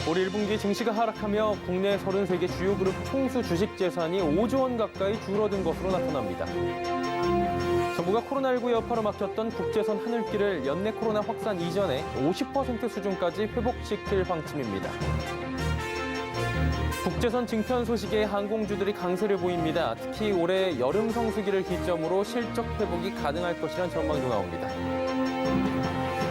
올 1분기 증시가 하락하며 국내 33개 주요 그룹 총수 주식 재산이 5조 원 가까이 줄어든 것으로 나타납니다. 정부가 코로나19 여파로 막혔던 국제선 하늘길을 연내 코로나 확산 이전에 50% 수준까지 회복시킬 방침입니다. 국제선 증편 소식에 항공주들이 강세를 보입니다. 특히 올해 여름 성수기를 기점으로 실적 회복이 가능할 것이란 전망도 나옵니다.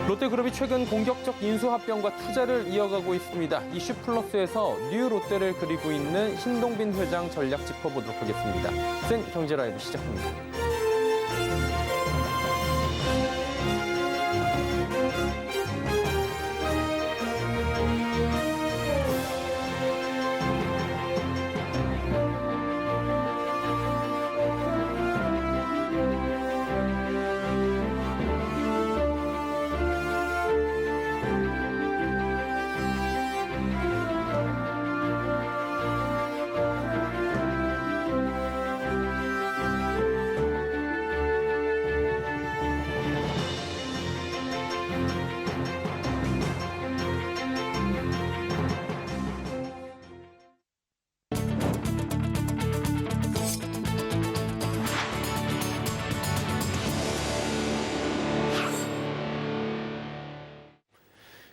롯데그룹이 최근 공격적 인수합병과 투자를 이어가고 있습니다. 이슈 플러스에서 뉴 롯데를 그리고 있는 신동빈 회장 전략 짚어보도록 하겠습니다. 센 경제라이브 시작합니다.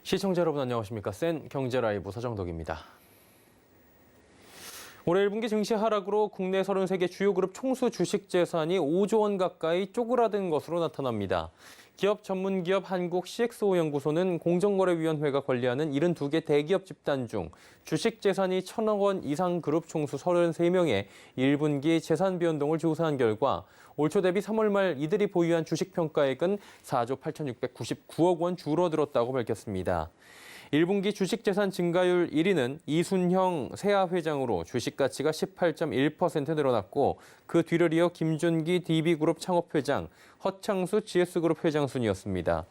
시청자 여러분 안녕하십니까? 센 경제라이브 서정덕입니다. 올해 1분기 증시 하락으로 국내 33개 주요 그룹 총수 주식 재산이 5조 원 가까이 쪼그라든 것으로 나타납니다. 기업 전문기업 한국 CXO 연구소는 공정거래위원회가 관리하는 72개 대기업 집단 중 주식 재산이 1,000억 원 이상 그룹 총수 33명의 1분기 재산 변동을 조사한 결과 올 초 대비 3월 말 이들이 보유한 주식 평가액은 4조 8,699억 원 줄어들었다고 밝혔습니다. 1분기 주식재산 증가율 1위는 이순형 세아 회장으로 주식 가치가 18.1% 늘어났고 그 뒤를 이어 김준기 DB그룹 창업회장, 허창수 GS그룹 회장 순이었습니다.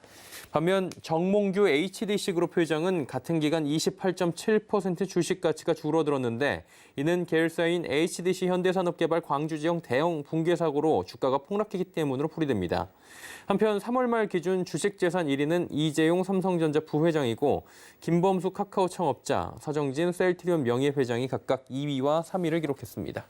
반면 정몽규 HDC그룹 회장은 같은 기간 28.7% 주식 가치가 줄어들었는데 이는 계열사인 HDC 현대산업개발 광주지역 대형 붕괴 사고로 주가가 폭락했기 때문으로 풀이됩니다. 한편 3월 말 기준 주식재산 1위는 이재용 삼성전자 부회장이고 김범수 카카오 창업자, 서정진 셀트리온 명예회장이 각각 2위와 3위를 기록했습니다.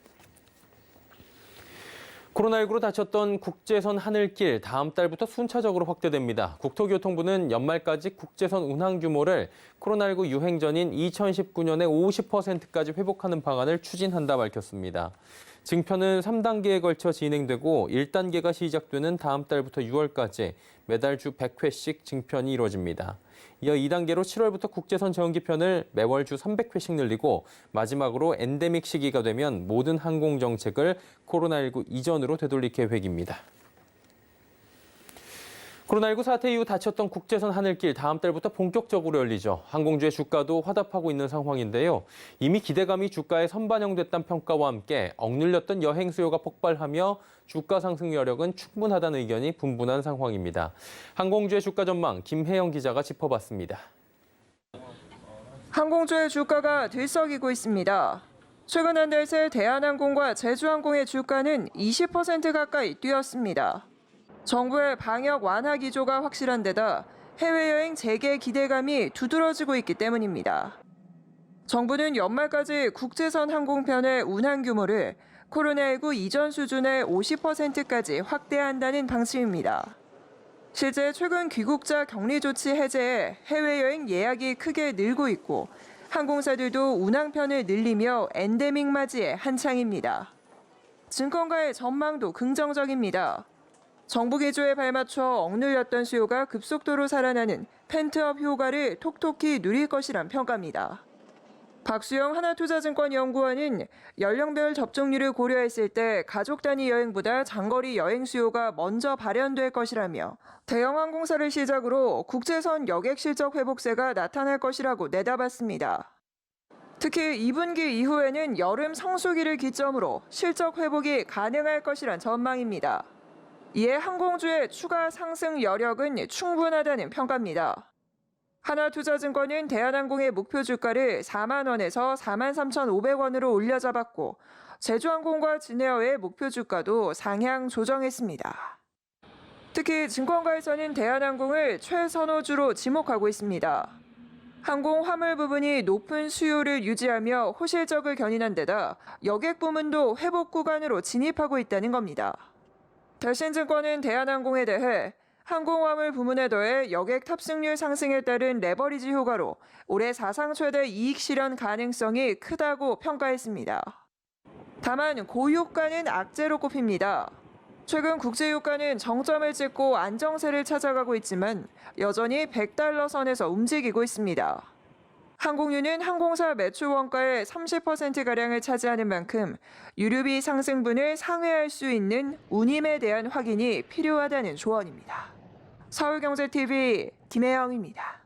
코로나19로 닫혔던 국제선 하늘길 다음 달부터 순차적으로 확대됩니다. 국토교통부는 연말까지 국제선 운항 규모를 코로나19 유행 전인 2019년의 50%까지 회복하는 방안을 추진한다 밝혔습니다. 증편은 3단계에 걸쳐 진행되고 1단계가 시작되는 다음 달부터 6월까지 매달 주 100회씩 증편이 이루어집니다. 이어 2단계로 7월부터 국제선 정기편을 매월 주 300회씩 늘리고 마지막으로 엔데믹 시기가 되면 모든 항공 정책을 코로나19 이전으로 되돌릴 계획입니다. 코로나19 사태 이후 닫혔던 국제선 하늘길 다음 달부터 본격적으로 열리죠. 항공주의 주가도 화답하고 있는 상황인데요. 이미 기대감이 주가에 선반영됐다는 평가와 함께 억눌렸던 여행 수요가 폭발하며 주가 상승 여력은 충분하다는 의견이 분분한 상황입니다. 항공주의 주가 전망 김혜영 기자가 짚어봤습니다. 항공주의 주가가 들썩이고 있습니다. 최근 한 달 새 대한항공과 제주항공의 주가는 20% 가까이 뛰었습니다. 정부의 방역 완화 기조가 확실한 데다 해외여행 재개 기대감이 두드러지고 있기 때문입니다. 정부는 연말까지 국제선 항공편의 운항 규모를 코로나19 이전 수준의 50%까지 확대한다는 방침입니다. 실제 최근 귀국자 격리 조치 해제에 해외여행 예약이 크게 늘고 있고 항공사들도 운항편을 늘리며 엔데믹 맞이에 한창입니다. 증권가의 전망도 긍정적입니다. 정부 기조에 발맞춰 억눌렸던 수요가 급속도로 살아나는 펜트업 효과를 톡톡히 누릴 것이란 평가입니다. 박수영 하나투자증권 연구원은 연령별 접종률을 고려했을 때 가족 단위 여행보다 장거리 여행 수요가 먼저 발현될 것이라며 대형 항공사를 시작으로 국제선 여객 실적 회복세가 나타날 것이라고 내다봤습니다. 특히 2분기 이후에는 여름 성수기를 기점으로 실적 회복이 가능할 것이란 전망입니다. 이에 항공주의 추가 상승 여력은 충분하다는 평가입니다. 하나투자증권은 대한항공의 목표 주가를 4만 원에서 4만 3,500원으로 올려잡았고 제주항공과 진에어의 목표 주가도 상향 조정했습니다. 특히 증권가에서는 대한항공을 최선호주로 지목하고 있습니다. 항공 화물 부분이 높은 수요를 유지하며 호실적을 견인한 데다 여객 부문도 회복 구간으로 진입하고 있다는 겁니다. 대신증권은 대한항공에 대해 항공화물 부문에 더해 여객 탑승률 상승에 따른 레버리지 효과로 올해 사상 최대 이익 실현 가능성이 크다고 평가했습니다. 다만 고유가는 악재로 꼽힙니다. 최근 국제유가는 정점을 찍고 안정세를 찾아가고 있지만 여전히 $100 선에서 움직이고 있습니다. 항공유는 항공사 매출 원가의 30%가량을 차지하는 만큼 유류비 상승분을 상회할 수 있는 운임에 대한 확인이 필요하다는 조언입니다. 서울경제TV 김혜영입니다.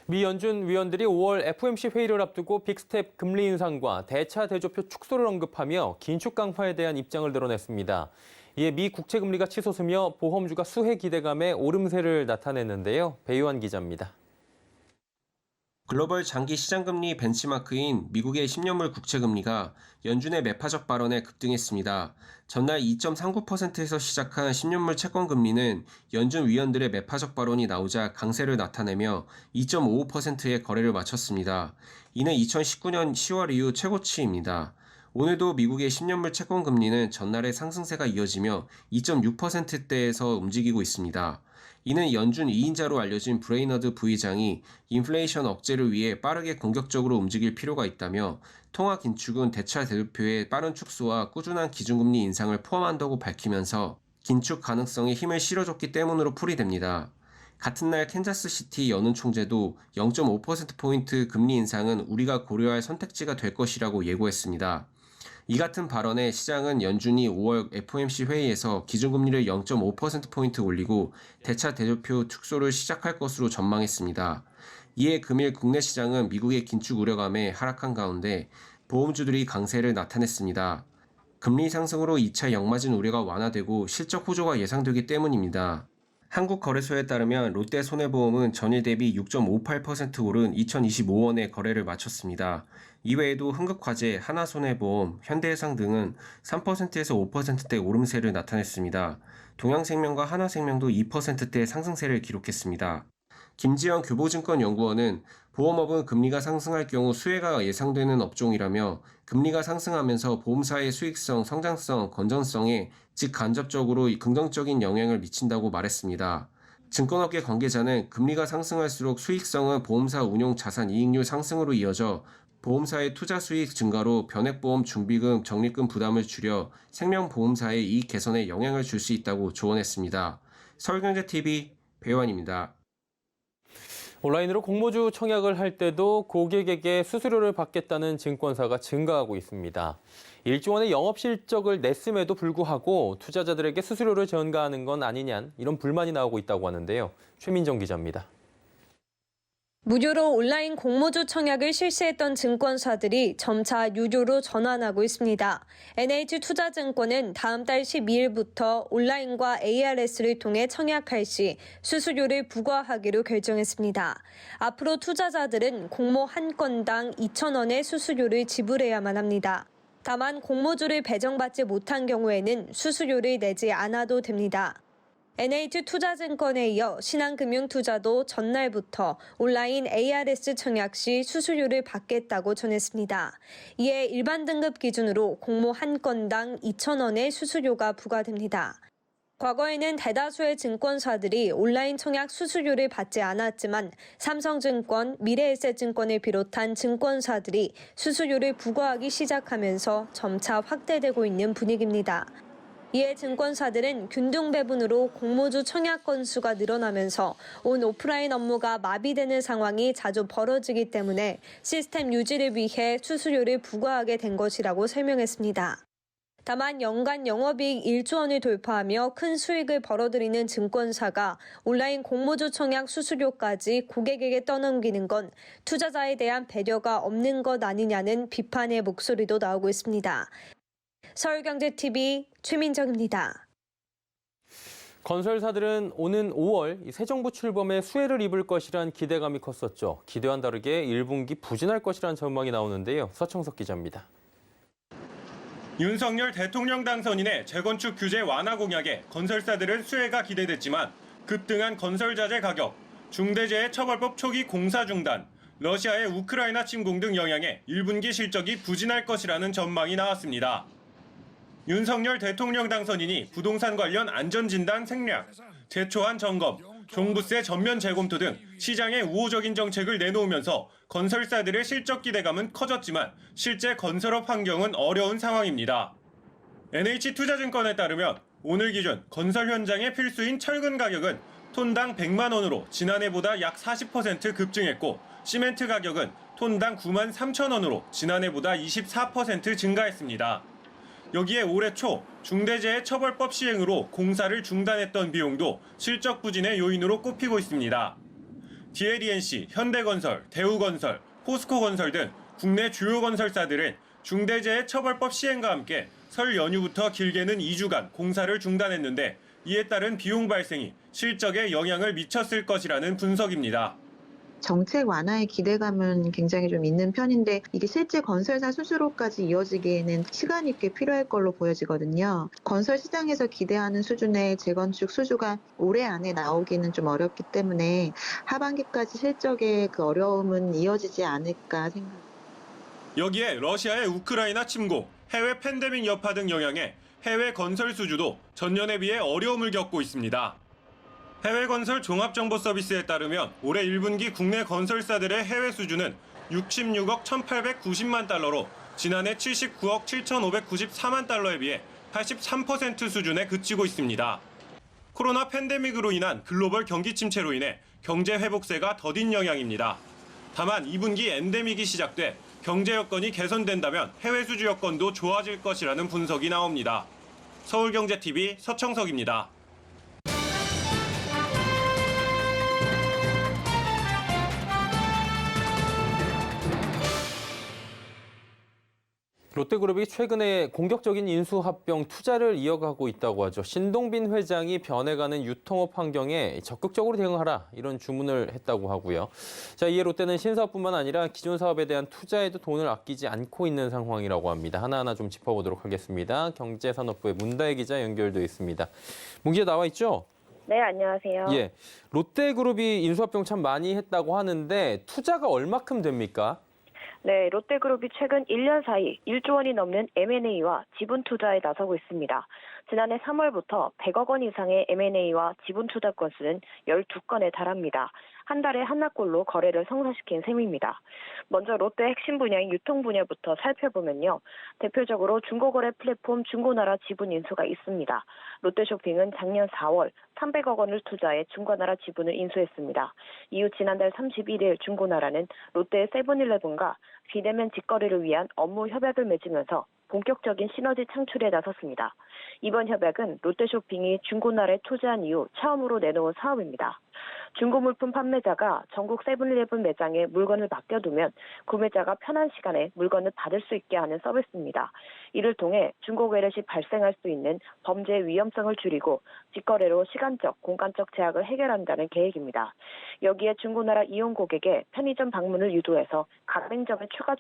미 연준 위원들이 5월 FOMC 회의를 앞두고 빅스텝 금리 인상과 대차 대조표 축소를 언급하며 긴축 강화에 대한 입장을 드러냈습니다. 이에 미 국채 금리가 치솟으며 보험주가 수혜 기대감에 오름세를 나타냈는데요. 배유한 기자입니다. 글로벌 장기 시장금리 벤치마크인 미국의 10년물 국채금리가 연준의 매파적 발언에 급등했습니다. 전날 2.39%에서 시작한 10년물 채권금리는 연준 위원들의 매파적 발언이 나오자 강세를 나타내며 2.55%의 거래를 마쳤습니다. 이는 2019년 10월 이후 최고치입니다. 오늘도 미국의 10년물 채권금리는 전날의 상승세가 이어지며 2.6%대에서 움직이고 있습니다. 이는 연준 2인자로 알려진 브레이너드 부의장이 인플레이션 억제를 위해 빠르게 공격적으로 움직일 필요가 있다며 통화 긴축은 대차 대조표의 빠른 축소와 꾸준한 기준금리 인상을 포함한다고 밝히면서 긴축 가능성에 힘을 실어줬기 때문으로 풀이됩니다. 같은 날 캔자스시티 연은 총재도 0.5%포인트 금리 인상은 우리가 고려할 선택지가 될 것이라고 예고했습니다. 이 같은 발언에 시장은 연준이 5월 FOMC 회의에서 기준금리를 0.5%포인트 올리고 대차 대조표 축소를 시작할 것으로 전망했습니다. 이에 금일 국내 시장은 미국의 긴축 우려감에 하락한 가운데 보험주들이 강세를 나타냈습니다. 금리 상승으로 2차 역마진 우려가 완화되고 실적 호조가 예상되기 때문입니다. 한국거래소에 따르면 롯데손해보험은 전일 대비 6.58% 오른 2025원의 거래를 마쳤습니다. 이외에도 흥국화재, 하나손해보험, 현대해상 등은 3%에서 5%대 오름세를 나타냈습니다. 동양생명과 하나생명도 2%대 상승세를 기록했습니다. 김지영 교보증권연구원은 보험업은 금리가 상승할 경우 수혜가 예상되는 업종이라며 금리가 상승하면서 보험사의 수익성, 성장성, 건전성에 직간접적으로 긍정적인 영향을 미친다고 말했습니다. 증권업계 관계자는 금리가 상승할수록 수익성은 보험사 운용 자산 이익률 상승으로 이어져 보험사의 투자 수익 증가로 변액보험 중비금, 적립금 부담을 줄여 생명보험사의 이익 개선에 영향을 줄 수 있다고 조언했습니다. 서울경제TV 배환입니다. 온라인으로 공모주 청약을 할 때도 고객에게 수수료를 받겠다는 증권사가 증가하고 있습니다. 1조 원의 영업 실적을 냈음에도 불구하고 투자자들에게 수수료를 전가하는 건 아니냐 이런 불만이 나오고 있다고 하는데요. 최민정 기자입니다. 무료로 온라인 공모주 청약을 실시했던 증권사들이 점차 유료로 전환하고 있습니다. NH투자증권은 다음 달 12일부터 온라인과 ARS를 통해 청약할 시 수수료를 부과하기로 결정했습니다. 앞으로 투자자들은 공모 한 건당 2,000원의 수수료를 지불해야만 합니다. 다만 공모주를 배정받지 못한 경우에는 수수료를 내지 않아도 됩니다. NH투자증권에 이어 신한금융투자도 전날부터 온라인 ARS 청약 시 수수료를 받겠다고 전했습니다. 이에 일반 등급 기준으로 공모 한 건당 2,000원의 수수료가 부과됩니다. 과거에는 대다수의 증권사들이 온라인 청약 수수료를 받지 않았지만 삼성증권, 미래에셋증권을 비롯한 증권사들이 수수료를 부과하기 시작하면서 점차 확대되고 있는 분위기입니다. 이에 증권사들은 균등 배분으로 공모주 청약 건수가 늘어나면서 온 오프라인 업무가 마비되는 상황이 자주 벌어지기 때문에 시스템 유지를 위해 수수료를 부과하게 된 것이라고 설명했습니다. 다만 연간 영업이익 1조 원을 돌파하며 큰 수익을 벌어들이는 증권사가 온라인 공모주 청약 수수료까지 고객에게 떠넘기는 건 투자자에 대한 배려가 없는 것 아니냐는 비판의 목소리도 나오고 있습니다. 서울경제TV 최민정입니다. 건설사들은 오는 5월 새 정부 출범에 수혜를 입을 것이란 기대감이 컸었죠. 기대와는 다르게 1분기 부진할 것이란 전망이 나오는데요. 서청석 기자입니다. 윤석열 대통령 당선인의 재건축 규제 완화 공약에 건설사들은 수혜가 기대됐지만 급등한 건설자재 가격, 중대재해처벌법 초기 공사 중단, 러시아의 우크라이나 침공 등 영향에 1분기 실적이 부진할 것이라는 전망이 나왔습니다. 윤석열 대통령 당선인이 부동산 관련 안전진단 생략, 제초한 점검, 종부세 전면 재검토 등 시장에 우호적인 정책을 내놓으면서 건설사들의 실적 기대감은 커졌지만 실제 건설업 환경은 어려운 상황입니다. NH투자증권에 따르면 오늘 기준 건설 현장의 필수인 철근 가격은 톤당 100만 원으로 지난해보다 약 40% 급증했고 시멘트 가격은 톤당 9만 3천 원으로 지난해보다 24% 증가했습니다. 여기에 올해 초 중대재해처벌법 시행으로 공사를 중단했던 비용도 실적 부진의 요인으로 꼽히고 있습니다. DLENC, 현대건설, 대우건설, 포스코건설 등 국내 주요 건설사들은 중대재해처벌법 시행과 함께 설 연휴부터 길게는 2주간 공사를 중단했는데 이에 따른 비용 발생이 실적에 영향을 미쳤을 것이라는 분석입니다. 정책 완화의 기대감은 굉장히 좀 있는 편인데 이게 실제 건설사 스스로까지 이어지기에는 시간이 꽤 필요할 걸로 보여지거든요. 건설 시장에서 기대하는 수준의 재건축 수주가 올해 안에 나오기는 좀 어렵기 때문에 하반기까지 실적의 그 어려움은 이어지지 않을까 생각합니다. 여기에 러시아의 우크라이나 침공, 해외 팬데믹 여파 등 영향에 해외 건설 수주도 전년에 비해 어려움을 겪고 있습니다. 해외 건설 종합정보 서비스에 따르면 올해 1분기 국내 건설사들의 해외 수주는 66억 1,890만 달러로 지난해 79억 7,594만 달러에 비해 83% 수준에 그치고 있습니다. 코로나 팬데믹으로 인한 글로벌 경기 침체로 인해 경제 회복세가 더딘 영향입니다. 다만 2분기 엔데믹이 시작돼 경제 여건이 개선된다면 해외 수주 여건도 좋아질 것이라는 분석이 나옵니다. 서울경제TV 서청석입니다. 롯데그룹이 최근에 공격적인 인수합병 투자를 이어가고 있다고 하죠. 신동빈 회장이 변해가는 유통업 환경에 적극적으로 대응하라 이런 주문을 했다고 하고요. 자, 이에 롯데는 신사업뿐만 아니라 기존 사업에 대한 투자에도 돈을 아끼지 않고 있는 상황이라고 합니다. 하나하나 좀 짚어보도록 하겠습니다. 경제산업부의 문다혜 기자 연결돼 있습니다. 문 기자 나와 있죠? 네, 안녕하세요. 예, 롯데그룹이 인수합병 참 많이 했다고 하는데 투자가 얼마큼 됩니까? 네, 롯데그룹이 최근 1년 사이 1조 원이 넘는 M&A와 지분 투자에 나서고 있습니다. 지난해 3월부터 100억 원 이상의 M&A와 지분 투자 건수는 12건에 달합니다. 한 달에 하나꼴로 거래를 성사시킨 셈입니다. 먼저 롯데 핵심 분야인 유통 분야부터 살펴보면요. 대표적으로 중고거래 플랫폼 중고나라 지분 인수가 있습니다. 롯데쇼핑은 작년 4월 300억 원을 투자해 중고나라 지분을 인수했습니다. 이후 지난달 31일 중고나라는 롯데의 세븐일레븐과 비대면 직거래를 위한 업무 협약을 맺으면서 본격적인 시너지 창출에 나섰습니다. 이번 협약은 롯데쇼핑이 중고나라에 투자한 이후 처음으로 내놓은 사업입니다. 중고물품 판매자가 전국 세븐일레븐 매장에 물건을 맡겨두면 구매자가 편한 시간에 물건을 받을 수 있게 하는 서비스입니다. 이를 통해 중고거래 시 발생할 수 있는 범죄 위험성을 줄이고 직거래로 시간적, 공간적 제약을 해결한다는 계획입니다. 여기에 중고나라 이용 고객의 편의점 방문을 유도해서 가맹점의 추가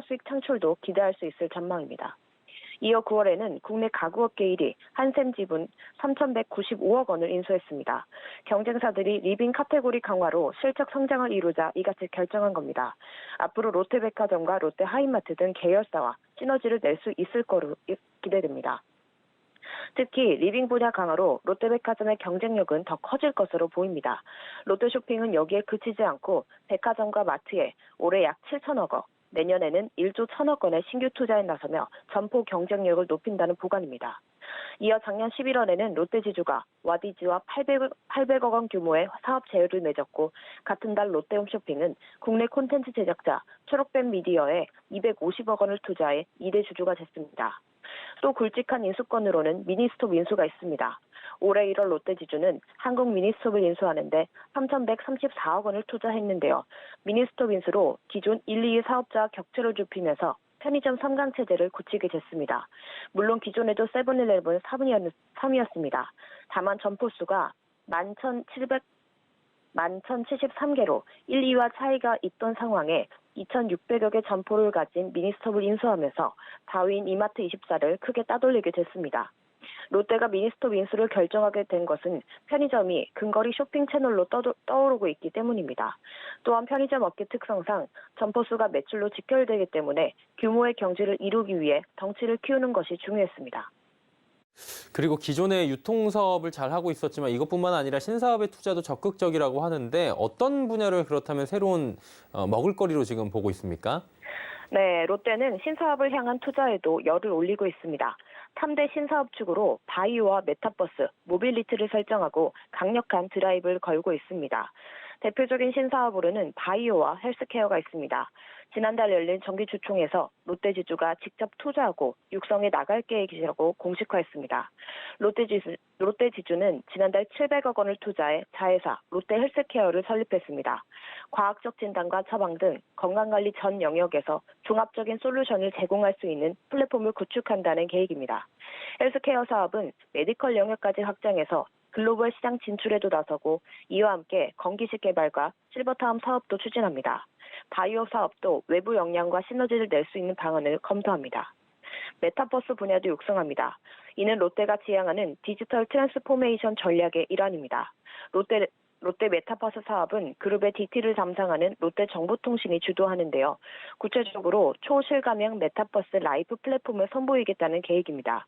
수익 창출도 기대할 수 있을 전망입니다. 이어 9월에는 국내 가구업계 1위 한샘지분 3,195억 원을 인수했습니다. 경쟁사들이 리빙 카테고리 강화로 실적 성장을 이루자 이같이 결정한 겁니다. 앞으로 롯데백화점과 롯데하이마트 등 계열사와 시너지를 낼 수 있을 거로 기대됩니다. 특히 리빙 분야 강화로 롯데백화점의 경쟁력은 더 커질 것으로 보입니다. 롯데쇼핑은 여기에 그치지 않고 백화점과 마트에 올해 약 7천억 원, 내년에는 1조 1천억 원의 신규 투자에 나서며 점포 경쟁력을 높인다는 보관입니다. 이어 작년 11월에는 롯데지주가 와디즈와 800억 원 규모의 사업 제휴를 맺었고 같은 달 롯데홈쇼핑은 국내 콘텐츠 제작자 초록뱀 미디어에 250억 원을 투자해 2대 주주가 됐습니다. 또 굵직한 인수권으로는 미니스톱 인수가 있습니다. 올해 1월 롯데지주는 한국 미니스톱을 인수하는데 3,134억 원을 투자했는데요. 미니스톱 인수로 기존 1, 2위 사업자와 격차를 좁히면서 편의점 3강 체제를 굳히게 됐습니다. 물론 기존에도 세븐일레븐 3위였습니다. 다만 점포수가 11,073개로 1, 2위와 차이가 있던 상황에 2,600여 개 점포를 가진 미니스톱을 인수하면서 4위인 이마트24를 크게 따돌리게 됐습니다. 롯데가 미니스톱 인수를 결정하게 된 것은 편의점이 근거리 쇼핑 채널로 떠오르고 있기 때문입니다. 또한 편의점 업계 특성상 점포수가 매출로 직결되기 때문에 규모의 경지를 이루기 위해 덩치를 키우는 것이 중요했습니다. 그리고 기존의 유통사업을 잘 하고 있었지만 이것뿐만 아니라 신사업의 투자도 적극적이라고 하는데 어떤 분야를 그렇다면 새로운 먹을거리로 지금 보고 있습니까? 네, 롯데는 신사업을 향한 투자에도 열을 올리고 있습니다. 3대 신사업 축으로 바이오와 메타버스, 모빌리티를 설정하고 강력한 드라이브를 걸고 있습니다. 대표적인 신사업으로는 바이오와 헬스케어가 있습니다. 지난달 열린 정기주총에서 롯데지주가 직접 투자하고 육성에 나갈 계획이라고 공식화했습니다. 롯데지주는 지난달 700억 원을 투자해 자회사 롯데헬스케어를 설립했습니다. 과학적 진단과 처방 등 건강관리 전 영역에서 종합적인 솔루션을 제공할 수 있는 플랫폼을 구축한다는 계획입니다. 헬스케어 사업은 메디컬 영역까지 확장해서 글로벌 시장 진출에도 나서고 이와 함께 건기식 개발과 실버타운 사업도 추진합니다. 바이오 사업도 외부 역량과 시너지를 낼 수 있는 방안을 검토합니다. 메타버스 분야도 육성합니다. 이는 롯데가 지향하는 디지털 트랜스포메이션 전략의 일환입니다. 롯데 메타버스 사업은 그룹의 DT를 담당하는 롯데정보통신이 주도하는데요. 구체적으로 초실감형 메타버스 라이프 플랫폼을 선보이겠다는 계획입니다.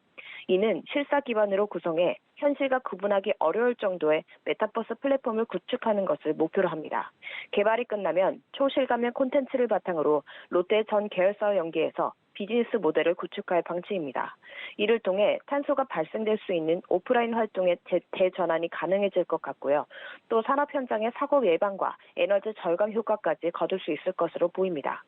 이는 실사 기반으로 구성해 현실과 구분하기 어려울 정도의 메타버스 플랫폼을 구축하는 것을 목표로 합니다. 개발이 끝나면 초실감형 콘텐츠를 바탕으로 롯데 전 계열사와 연계해서 비즈니스 모델을 구축할 방침입니다. 이를 통해 탄소가 발생될 수 있는 오프라인 활동의 대전환이 가능해질 것 같고요. 또 산업 현장의 사고 예방과 에너지 절감 효과까지 거둘 수 있을 것으로 보입니다.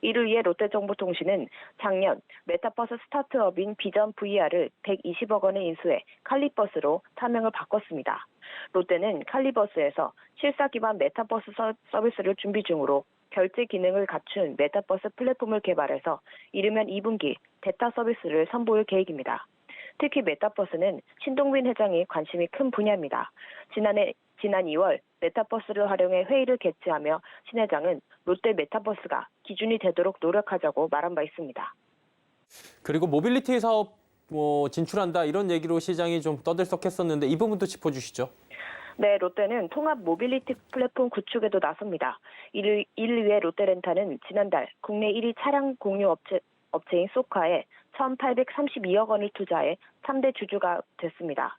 이를 위해 롯데정보통신은 작년 메타버스 스타트업인 비전 VR을 120억 원에 인수해 칼리버스로 사명을 바꿨습니다. 롯데는 칼리버스에서 실사 기반 메타버스 서비스를 준비 중으로 결제 기능을 갖춘 메타버스 플랫폼을 개발해서 이르면 2분기 베타 서비스를 선보일 계획입니다. 특히 메타버스는 신동빈 회장이 관심이 큰 분야입니다. 지난 2월 메타버스를 활용해 회의를 개최하며 신 회장은 롯데 메타버스가 기준이 되도록 노력하자고 말한 바 있습니다. 그리고 모빌리티 사업 진출한다 이런 얘기로 시장이 좀 떠들썩했었는데 이 부분도 짚어주시죠. 네, 롯데는 통합 모빌리티 플랫폼 구축에도 나섭니다. 이를 위해 롯데렌타는 지난달 국내 1위 차량 공유 업체인 소카에 1,832억 원을 투자해 3대 주주가 됐습니다.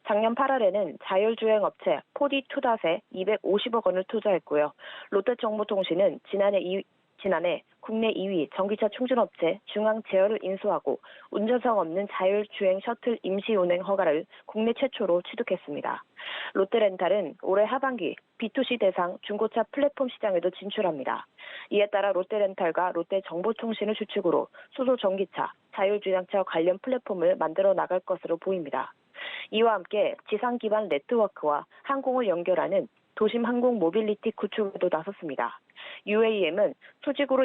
작년 8월에는 자율주행 업체 포디2닷에 250억 원을 투자했고요. 롯데정보통신은 지난해 국내 2위 전기차 충전업체 중앙제어를 인수하고 운전석 없는 자율주행 셔틀 임시 운행 허가를 국내 최초로 취득했습니다. 롯데렌탈은 올해 하반기 B2C 대상 중고차 플랫폼 시장에도 진출합니다. 이에 따라 롯데렌탈과 롯데정보통신을 주축으로 수소 전기차, 자율주행차 관련 플랫폼을 만들어 나갈 것으로 보입니다. 이와 함께 지상 기반 네트워크와 항공을 연결하는 도심 항공 모빌리티 구축에도 나섰습니다. UAM은 수직으로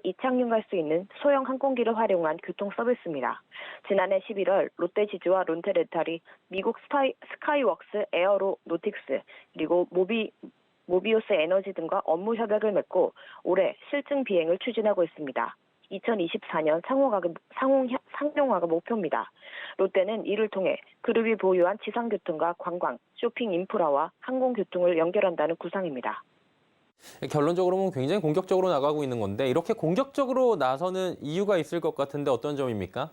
이착륙할 수 있는 소형 항공기를 활용한 교통 서비스입니다. 지난해 11월 롯데지주와 롯데렌탈이 미국 스카이웍스 에어로노틱스 그리고 모비우스 에너지 등과 업무 협약을 맺고 올해 실증 비행을 추진하고 있습니다. 2024년 상용화가 목표입니다. 롯데는 이를 통해 그룹이 보유한 지상교통과 관광, 쇼핑 인프라와 항공교통을 연결한다는 구상입니다. 결론적으로 보면 굉장히 공격적으로 나가고 있는 건데 이렇게 공격적으로 나서는 이유가 있을 것 같은데 어떤 점입니까?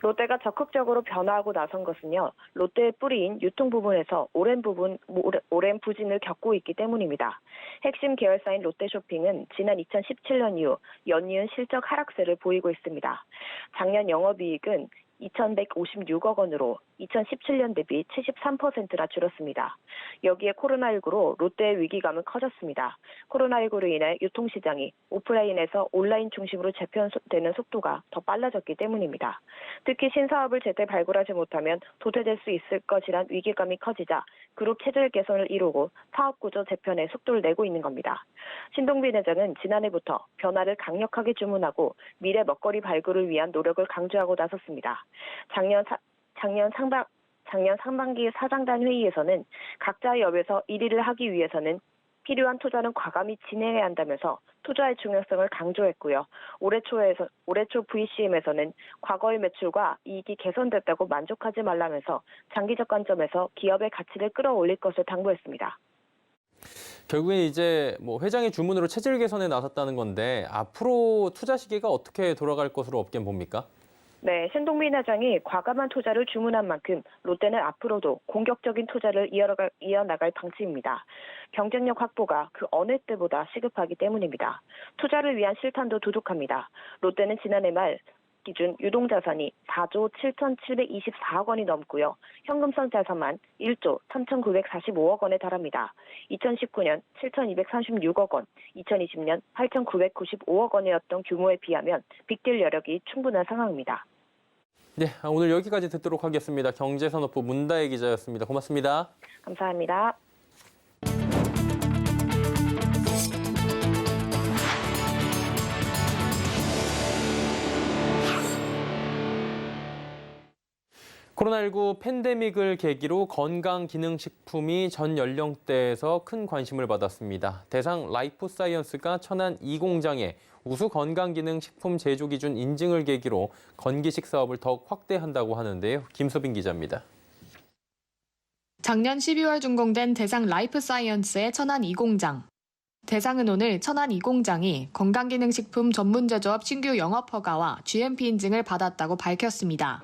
롯데가 적극적으로 변화하고 나선 것은요. 롯데의 뿌리인 유통 부분에서 오랜 부진을 겪고 있기 때문입니다. 핵심 계열사인 롯데쇼핑은 지난 2017년 이후 연이은 실적 하락세를 보이고 있습니다. 작년 영업이익은 2,156억 원으로 2017년 대비 73%나 줄었습니다. 여기에 코로나19로 롯데의 위기감은 커졌습니다. 코로나19로 인해 유통시장이 오프라인에서 온라인 중심으로 재편되는 속도가 더 빨라졌기 때문입니다. 특히 신사업을 제때 발굴하지 못하면 도태될 수 있을 것이란 위기감이 커지자 그룹 체질 개선을 이루고 사업구조 재편에 속도를 내고 있는 겁니다. 신동빈 회장은 지난해부터 변화를 강력하게 주문하고 미래 먹거리 발굴을 위한 노력을 강조하고 나섰습니다. 작년 상반기 사장단 회의에서는 각자의 업에서 1위를 하기 위해서는 필요한 투자는 과감히 진행해야 한다면서 투자의 중요성을 강조했고요. 올해 초 VCM에서는 과거의 매출과 이익이 개선됐다고 만족하지 말라면서 장기적 관점에서 기업의 가치를 끌어올릴 것을 당부했습니다. 결국엔 이제 회장의 주문으로 체질 개선에 나섰다는 건데 앞으로 투자 시기가 어떻게 돌아갈 것으로 업계는 봅니까? 네, 신동빈 회장이 과감한 투자를 주문한 만큼 롯데는 앞으로도 공격적인 투자를 이어나갈 방침입니다. 경쟁력 확보가 그 어느 때보다 시급하기 때문입니다. 투자를 위한 실탄도 두둑합니다. 롯데는 지난해 말 기준 유동자산이 4조 7,724억 원이 넘고요. 현금성 자산만 1조 3,945억 원에 달합니다. 2019년 7,236억 원, 2020년 8,995억 원이었던 규모에 비하면 빅딜 여력이 충분한 상황입니다. 네, 오늘 여기까지 듣도록 하겠습니다. 경제산업부 문다혜 기자였습니다. 고맙습니다. 감사합니다. 코로나19 팬데믹을 계기로 건강기능식품이 전 연령대에서 큰 관심을 받았습니다. 대상 라이프사이언스가 천안 2공장에 우수 건강기능식품 제조 기준 인증을 계기로 건기식 사업을 더욱 확대한다고 하는데요. 김소빈 기자입니다. 작년 12월 준공된 대상 라이프사이언스의 천안 2공장. 대상은 오늘 천안 2공장이 건강기능식품 전문제조업 신규 영업허가와 GMP 인증을 받았다고 밝혔습니다.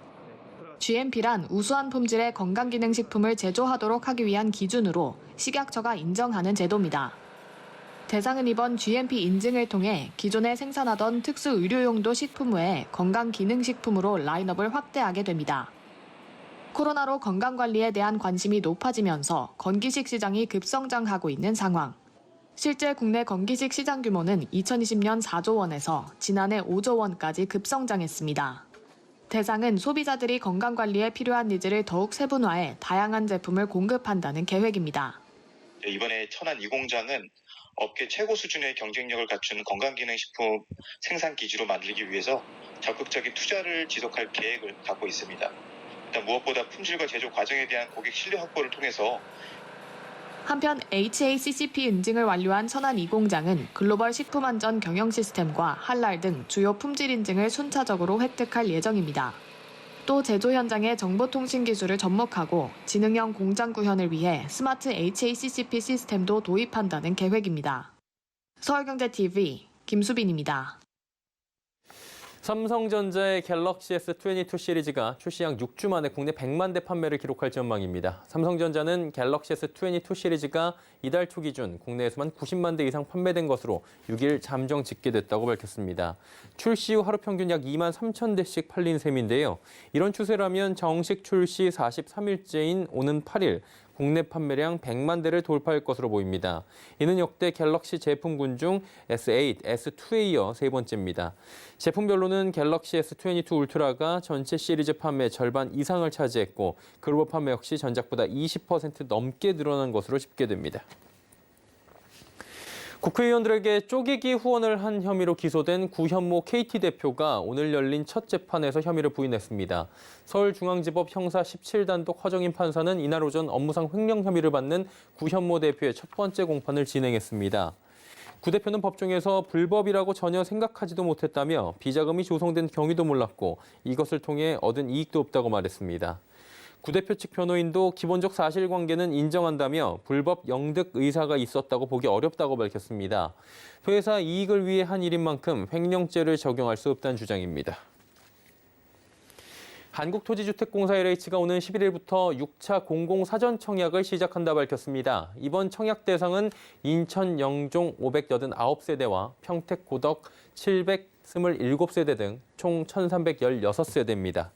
GMP란 우수한 품질의 건강기능식품을 제조하도록 하기 위한 기준으로 식약처가 인정하는 제도입니다. 대상은 이번 GMP 인증을 통해 기존에 생산하던 특수 의료용도 식품 외에 건강기능식품으로 라인업을 확대하게 됩니다. 코로나로 건강관리에 대한 관심이 높아지면서 건기식 시장이 급성장하고 있는 상황. 실제 국내 건기식 시장 규모는 2020년 4조 원에서 지난해 5조 원까지 급성장했습니다. 대상은 소비자들이 건강관리에 필요한 니즈를 더욱 세분화해 다양한 제품을 공급한다는 계획입니다. 이번에 천안 2공장은 업계 최고 수준의 경쟁력을 갖춘 건강기능식품 생산 기지로 만들기 위해서 적극적인 투자를 지속할 계획을 갖고 있습니다. 일단 무엇보다 품질과 제조 과정에 대한 고객 신뢰 확보를 통해서 한편 HACCP 인증을 완료한 천안 2공장은 글로벌 식품안전 경영 시스템과 할랄 등 주요 품질 인증을 순차적으로 획득할 예정입니다. 또 제조 현장의 정보통신 기술을 접목하고 지능형 공장 구현을 위해 스마트 HACCP 시스템도 도입한다는 계획입니다. 서울경제TV 김수빈입니다. 삼성전자의 갤럭시 S22 시리즈가 출시 약 6주 만에 국내 100만 대 판매를 기록할 전망입니다. 삼성전자는 갤럭시 S22 시리즈가 이달 초 기준 국내에서만 90만 대 이상 판매된 것으로 6일 잠정 집계됐다고 밝혔습니다. 출시 후 하루 평균 약 2만 3천 대씩 팔린 셈인데요. 이런 추세라면 정식 출시 43일째인 오는 8일 국내 판매량 100만 대를 돌파할 것으로 보입니다. 이는 역대 갤럭시 제품군 중 S8, S2에 이어 세 번째입니다. 제품별로는 갤럭시 S22 울트라가 전체 시리즈 판매 절반 이상을 차지했고 글로벌 판매 역시 전작보다 20% 넘게 늘어난 것으로 집계됩니다. 국회의원들에게 쪼개기 후원을 한 혐의로 기소된 구현모 KT 대표가 오늘 열린 첫 재판에서 혐의를 부인했습니다. 서울중앙지법 형사 17단독 허정인 판사는 이날 오전 업무상 횡령 혐의를 받는 구현모 대표의 첫 번째 공판을 진행했습니다. 구 대표는 법정에서 불법이라고 전혀 생각하지도 못했다며 비자금이 조성된 경위도 몰랐고 이것을 통해 얻은 이익도 없다고 말했습니다. 구 대표 측 변호인도 기본적 사실관계는 인정한다며 불법 영득 의사가 있었다고 보기 어렵다고 밝혔습니다. 회사 이익을 위해 한 일인 만큼 횡령죄를 적용할 수 없다는 주장입니다. 한국토지주택공사 LH가 오는 11일부터 6차 공공사전 청약을 시작한다 밝혔습니다. 이번 청약 대상은 인천 영종 589세대와 평택 고덕 727세대 등 총 1,316세대입니다.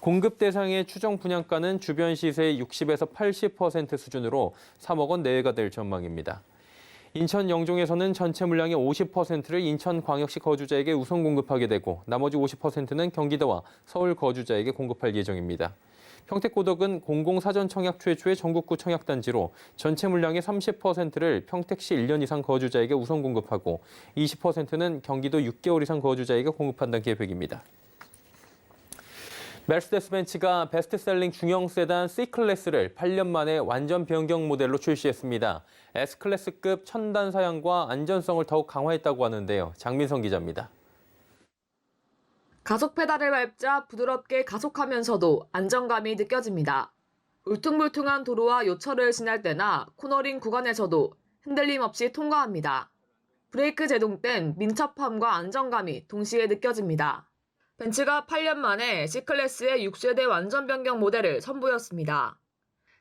공급 대상의 추정 분양가는 주변 시세의 60에서 80% 수준으로 3억 원 내외가 될 전망입니다. 인천 영종에서는 전체 물량의 50%를 인천광역시 거주자에게 우선 공급하게 되고 나머지 50%는 경기도와 서울 거주자에게 공급할 예정입니다. 평택고덕은 공공사전 청약 최초의 전국구 청약단지로 전체 물량의 30%를 평택시 1년 이상 거주자에게 우선 공급하고 20%는 경기도 6개월 이상 거주자에게 공급한다는 계획입니다. 메르세데스 벤츠가 베스트셀링 중형 세단 C클래스를 8년 만에 완전 변경 모델로 출시했습니다. S클래스급 첨단 사양과 안전성을 더욱 강화했다고 하는데요. 장민성 기자입니다. 가속 페달을 밟자 부드럽게 가속하면서도 안정감이 느껴집니다. 울퉁불퉁한 도로와 요철을 지날 때나 코너링 구간에서도 흔들림 없이 통과합니다. 브레이크 제동 땐 민첩함과 안정감이 동시에 느껴집니다. 벤츠가 8년 만에 C클래스의 6세대 완전 변경 모델을 선보였습니다.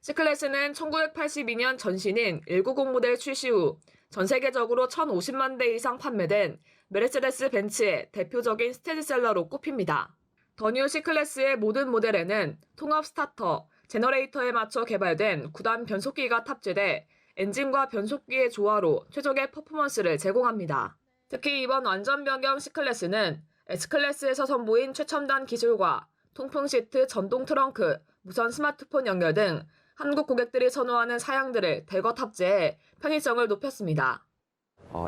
C클래스는 1982년 전신인 190 모델 출시 후 전 세계적으로 1,050만 대 이상 판매된 메르세데스 벤츠의 대표적인 스테디셀러로 꼽힙니다. 더 뉴 C클래스의 모든 모델에는 통합 스타터, 제너레이터에 맞춰 개발된 9단 변속기가 탑재돼 엔진과 변속기의 조화로 최적의 퍼포먼스를 제공합니다. 특히 이번 완전 변경 C클래스는 S클래스에서 선보인 최첨단 기술과 통풍 시트, 전동 트렁크, 무선 스마트폰 연결 등 한국 고객들이 선호하는 사양들을 대거 탑재해 편의성을 높였습니다.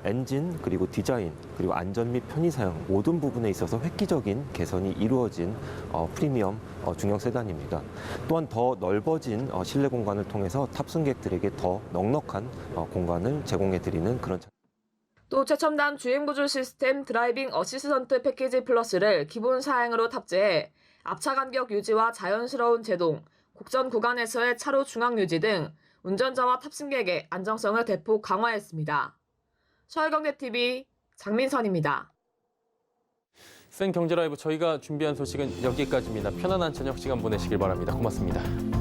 엔진, 그리고 디자인, 그리고 안전 및 편의 사양 모든 부분에 있어서 획기적인 개선이 이루어진 프리미엄 중형 세단입니다. 또한 더 넓어진 실내 공간을 통해서 탑승객들에게 더 넉넉한 공간을 제공해드리는 그런 또 최첨단 주행 보조 시스템 드라이빙 어시스턴트 패키지 플러스를 기본 사양으로 탑재해 앞차 간격 유지와 자연스러운 제동, 곡전 구간에서의 차로 중앙 유지 등 운전자와 탑승객의 안정성을 대폭 강화했습니다. 서울경제TV 장민선입니다. 생경제라이브 저희가 준비한 소식은 여기까지입니다. 편안한 저녁 시간 보내시길 바랍니다. 고맙습니다.